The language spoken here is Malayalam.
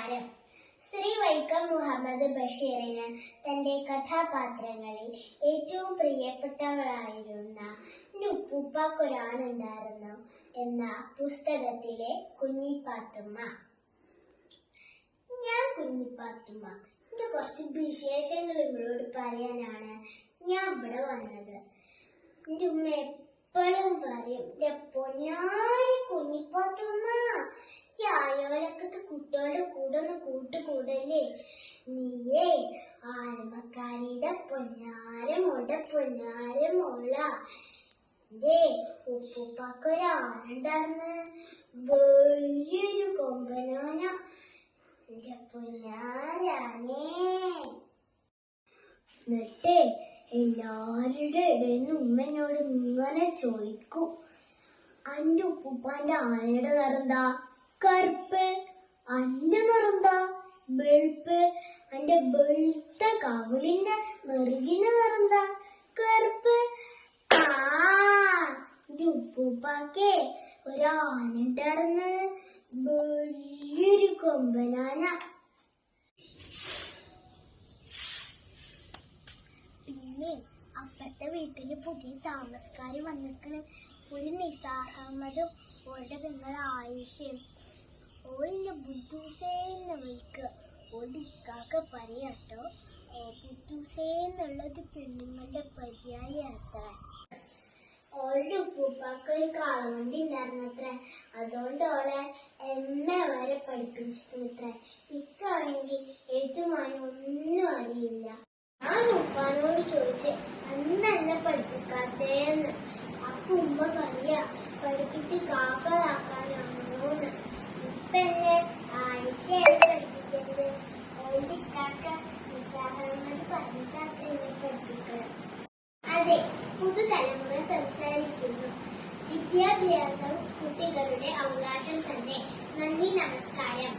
നമസ്കാരം. ശ്രീ വൈക്കം മുഹമ്മദ് ബഷീറിന് തന്റെ കഥാപാത്രങ്ങളിൽ ഏറ്റവും പ്രിയപ്പെട്ടവളായിരുന്ന ഉപ്പൂപ്പാക്കൊരാനുണ്ടായിരുന്നു എന്ന പുസ്തകത്തിലെ കുഞ്ഞിപ്പാത്തുമ്മ. ഞാൻ കുഞ്ഞിപ്പാത്തുമ്മ. എന്റെ കുറച്ച് വിശേഷങ്ങൾ നിങ്ങളോട് പറയാനാണ് ഞാൻ ഇവിടെ വന്നത്. എന്റെ ഉമ്മ എപ്പോഴും പറയും, എന്റെ പൊന്നാരി കുഞ്ഞിപ്പാത്തുമ്മ, അയോലക്കത്തെ കുട്ടികളുടെ കൂടെ ഒന്ന് കൂട്ടുകൂടല്ലേ, നീയേ ആരമക്കാരിയുടെ പൊന്നാര മോള. എന്റെ ഉപ്പൂപ്പാക്കൊരാനുണ്ടായിരുന്നു, വലിയൊരു കൊമ്പനാന. എന്റെ പൊന്നാരാനേ. എന്നിട്ടേ എല്ലാവരുടെ ഇടയിൽ നിന്ന് ഉമ്മനോട് ഇങ്ങനെ ചോദിക്കും, അന്റെ ഉപ്പൂപ്പാന്റെ ആനയുടെ നിറന്താ? കറുപ്പ്. അന്റെ നിറന്താ? വെളുപ്പ്. അന്റെ വെളുത്ത കവിളിന്റെ മെറുകിന്റെ നിറന്താ? കറുപ്പ്. എന്റെ ഉപ്പൂപ്പാക്കേ ഒരാനുണ്ടായിരുന്നു, വലിയൊരു കൊമ്പനാന. പിന്നെ അപ്പുറത്തെ വീട്ടില് പുതിയ താമസക്കാര് വന്നിരിക്കണ്. ഒരു നിസാർ അഹമ്മദും ഓളുടെ പെങ്ങൾ ആയിഷയും. ഓളിന്റെ ബുദ്ധൂസേന്ന് വിളിക്കുക. ഓളുടെ ഇക്കാക്ക പറയാട്ടോ, ബുദ്ധൂസേന്നുള്ളത് പെണ്ണുങ്ങളുടെ പര്യായത്ര. ഓളുടെ ഉപ്പൂപ്പാക്ക് ഒരു കാളവണ്ടി ഉണ്ടായിരുന്നത്ര. അതുകൊണ്ട് ഓളെ വരെ പഠിപ്പിച്ചിരുന്നത്ര. ഇക്കാണെങ്കിൽ ഏറ്റുമാനം ഒന്നും അറിയില്ല. ഞാൻ ഉപ്പാനോട് ചോദിച്ച്, അന്ന് എന്നെ പഠിപ്പിക്കാത്തേന്ന്. അപ്പൊ ഉമ്മ പറയാ, പഠിപ്പിച്ച് കാഫറാക്കാനാണോന്ന്. ഇപ്പൊ എന്നെ ആയിഷയാണ് പഠിപ്പിക്കുന്നത്. ഓളുടെ ഇക്കാക്ക നിസാഹമ്മദ് പറഞ്ഞിട്ടാത്ര എന്നെ പഠിപ്പിക്കണം. അതെ, പുതുതലമുറ സംസാരിക്കുന്നു. വിദ്യാഭ്യാസം കുട്ടികളുടെ അവകാശം തന്നെ. നന്ദി, നമസ്കാരം.